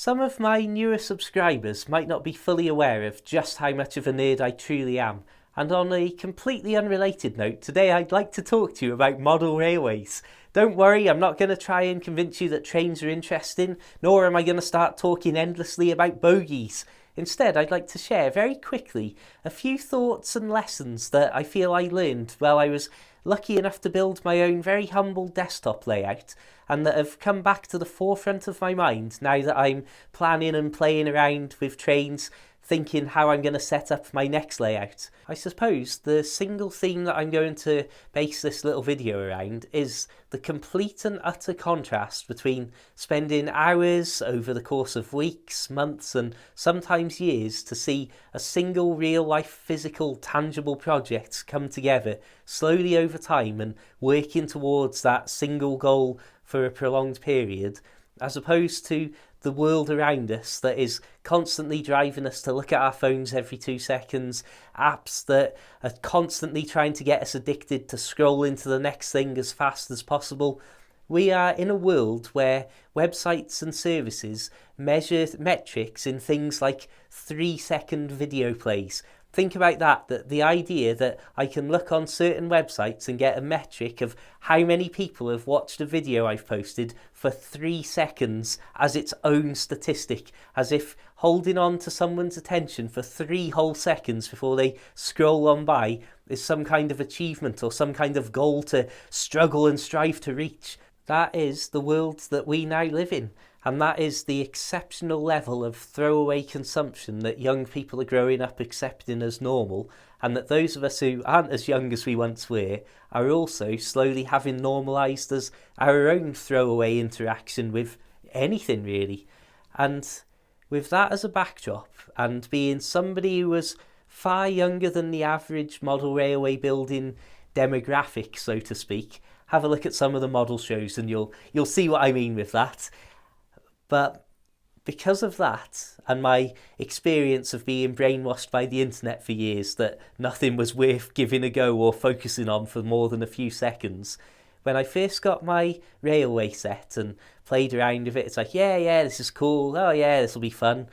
Some of my newer subscribers might not be fully aware of just how much of a nerd I truly am, and on a completely unrelated note, today I'd like to talk to you about model railways. Don't worry, I'm not going to try and convince you that trains are interesting, nor am I going to start talking endlessly about bogies. Instead, I'd like to share very quickly a few thoughts and lessons that I feel I learned while I was lucky enough to build my own very humble desktop layout, and that have come back to the forefront of my mind now that I'm planning and playing around with trains, thinking how I'm going to set up my next layout. I suppose the single theme that I'm going to base this little video around is the complete and utter contrast between spending hours over the course of weeks, months and sometimes years to see a single real life physical tangible project come together slowly over time and working towards that single goal for a prolonged period, as opposed to the world around us that is constantly driving us to look at our phones every 2 seconds, apps that are constantly trying to get us addicted to scroll into the next thing as fast as possible. We are in a world where websites and services measure metrics in things like 3-second video plays. Think about that the idea that I can look on certain websites and get a metric of how many people have watched a video I've posted for 3 seconds as its own statistic, as if holding on to someone's attention for 3 whole seconds before they scroll on by is some kind of achievement or some kind of goal to struggle and strive to reach. That is the world that we now live in. And that is the exceptional level of throwaway consumption that young people are growing up accepting as normal, and that those of us who aren't as young as we once were are also slowly having normalised as our own throwaway interaction with anything really. And with that as a backdrop, and being somebody who was far younger than the average model railway building demographic, so to speak, have a look at some of the model shows and you'll see what I mean with that. But because of that, and my experience of being brainwashed by the internet for years that nothing was worth giving a go or focusing on for more than a few seconds, when I first got my railway set and played around with it, it's like, yeah, this is cool, oh yeah, this will be fun.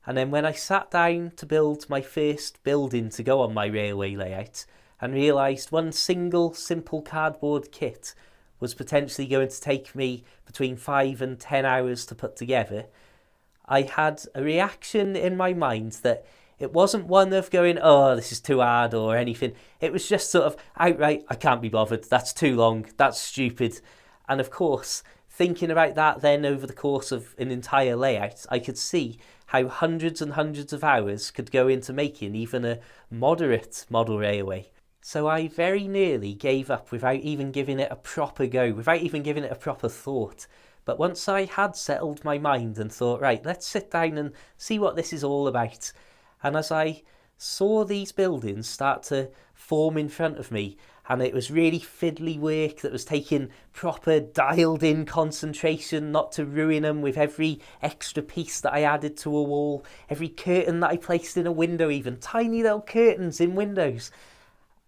And then when I sat down to build my first building to go on my railway layout, and realised one single simple cardboard kit was potentially going to take me between 5 and 10 hours to put together, I had a reaction in my mind that it wasn't one of going, oh, this is too hard or anything. It was just sort of outright, I can't be bothered, that's too long, that's stupid. And of course, thinking about that then over the course of an entire layout, I could see how hundreds and hundreds of hours could go into making even a moderate model railway. So I very nearly gave up without even giving it a proper go, without even giving it a proper thought. But once I had settled my mind and thought, right, let's sit down and see what this is all about. And as I saw these buildings start to form in front of me, and it was really fiddly work that was taking proper dialed in concentration not to ruin them with every extra piece that I added to a wall, every curtain that I placed in a window, even tiny little curtains in windows.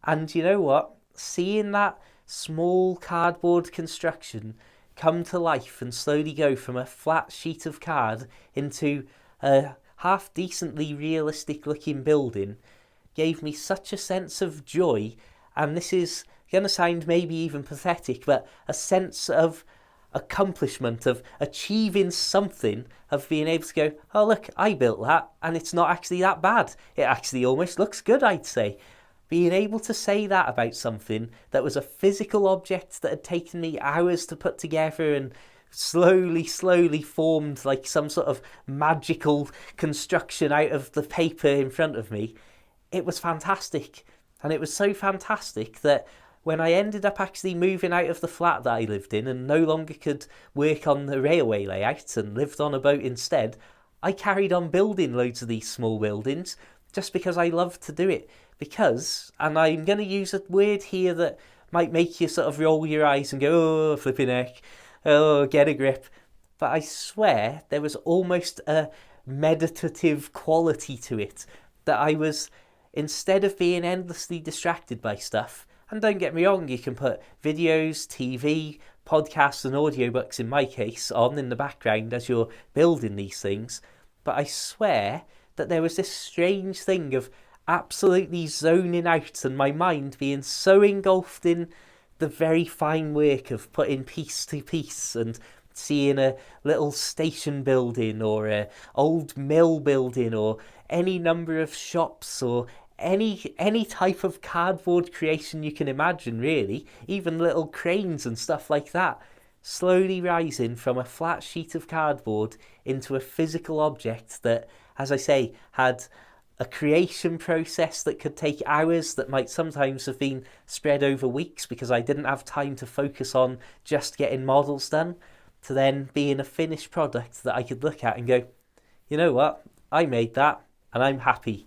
And you know what? Seeing that small cardboard construction come to life and slowly go from a flat sheet of card into a half decently realistic looking building gave me such a sense of joy, and this is going to sound maybe even pathetic, but a sense of accomplishment, of achieving something, of being able to go, oh look, I built that and it's not actually that bad. It actually almost looks good, I'd say. Being able to say that about something that was a physical object that had taken me hours to put together and slowly formed like some sort of magical construction out of the paper in front of me, it was fantastic. And it was so fantastic that when I ended up actually moving out of the flat that I lived in and no longer could work on the railway layout and lived on a boat instead, I carried on building loads of these small buildings just because I loved to do it. Because, and I'm going to use a word here that might make you sort of roll your eyes and go, oh, flipping heck, oh, get a grip. But I swear there was almost a meditative quality to it, that I was, instead of being endlessly distracted by stuff, and don't get me wrong, you can put videos, TV, podcasts and audiobooks in my case on in the background as you're building these things. But I swear that there was this strange thing of absolutely zoning out and my mind being so engulfed in the very fine work of putting piece to piece and seeing a little station building or a old mill building or any number of shops or any type of cardboard creation you can imagine, really, even little cranes and stuff like that, slowly rising from a flat sheet of cardboard into a physical object that, as I say, had a creation process that could take hours, that might sometimes have been spread over weeks because I didn't have time to focus on just getting models done, to then being a finished product that I could look at and go, you know what, I made that and I'm happy.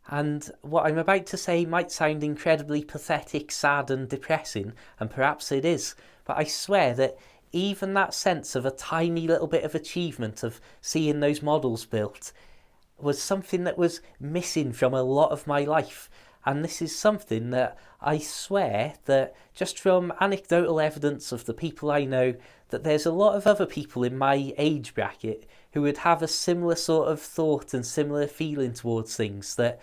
And what I'm about to say might sound incredibly pathetic, sad and depressing, and perhaps it is, but I swear that even that sense of a tiny little bit of achievement of seeing those models built was something that was missing from a lot of my life. And this is something that I swear that just from anecdotal evidence of the people I know, that there's a lot of other people in my age bracket who would have a similar sort of thought and similar feeling towards things, that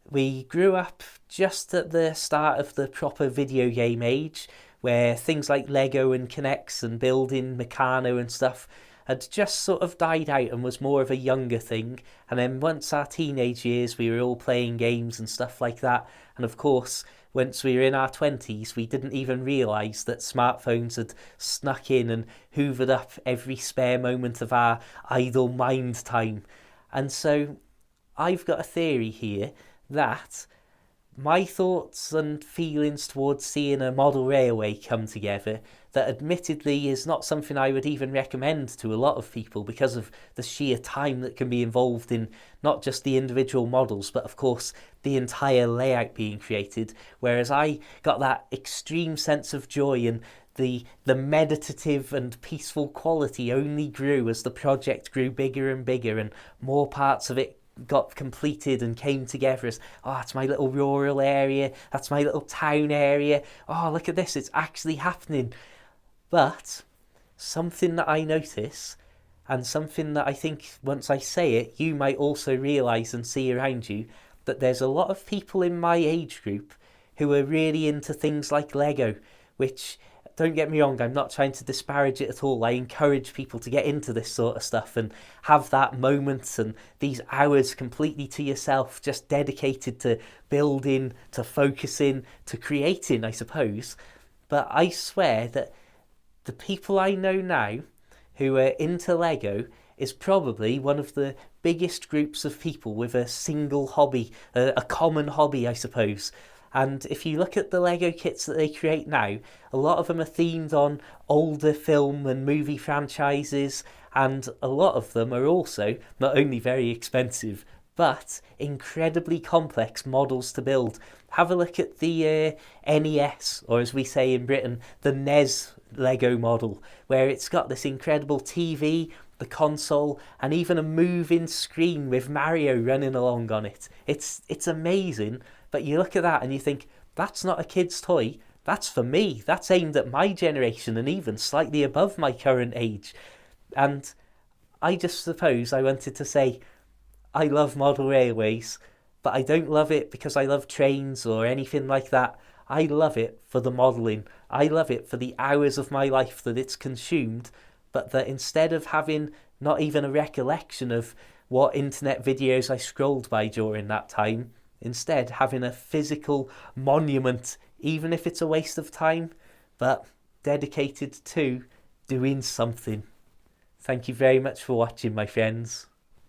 we grew up just at the start of the proper video game age, where things like Lego and Kinects and building Meccano and stuff had just sort of died out and was more of a younger thing. And then once our teenage years, we were all playing games and stuff like that. And of course, once we were in our 20s, we didn't even realise that smartphones had snuck in and hoovered up every spare moment of our idle mind time. And so I've got a theory here that my thoughts and feelings towards seeing a model railway come together, that admittedly is not something I would even recommend to a lot of people because of the sheer time that can be involved in not just the individual models, but of course the entire layout being created. Whereas I got that extreme sense of joy, and the meditative and peaceful quality only grew as the project grew bigger and bigger and more parts of it got completed and came together as, oh, that's my little rural area, that's my little town area, oh, look at this, it's actually happening. But something that I notice, and something that I think once I say it, you might also realise and see around you, that there's a lot of people in my age group who are really into things like Lego, which, don't get me wrong, I'm not trying to disparage it at all. I encourage people to get into this sort of stuff and have that moment and these hours completely to yourself, just dedicated to building, to focusing, to creating, I suppose. But I swear that the people I know now who are into Lego is probably one of the biggest groups of people with a single hobby, a common hobby, I suppose. And if you look at the Lego kits that they create now, a lot of them are themed on older film and movie franchises, and a lot of them are also not only very expensive, but incredibly complex models to build. Have a look at the NES, or as we say in Britain, the NES Lego model, where it's got this incredible TV, the console, and even a moving screen with Mario running along on it. It's amazing. But you look at that and you think, that's not a kid's toy, that's for me, that's aimed at my generation and even slightly above my current age. And I just suppose I wanted to say, I love model railways, but I don't love it because I love trains or anything like that. I love it for the modelling. I love it for the hours of my life that it's consumed, but that instead of having not even a recollection of what internet videos I scrolled by during that time, instead having a physical monument, even if it's a waste of time, but dedicated to doing something. Thank you very much for watching, my friends.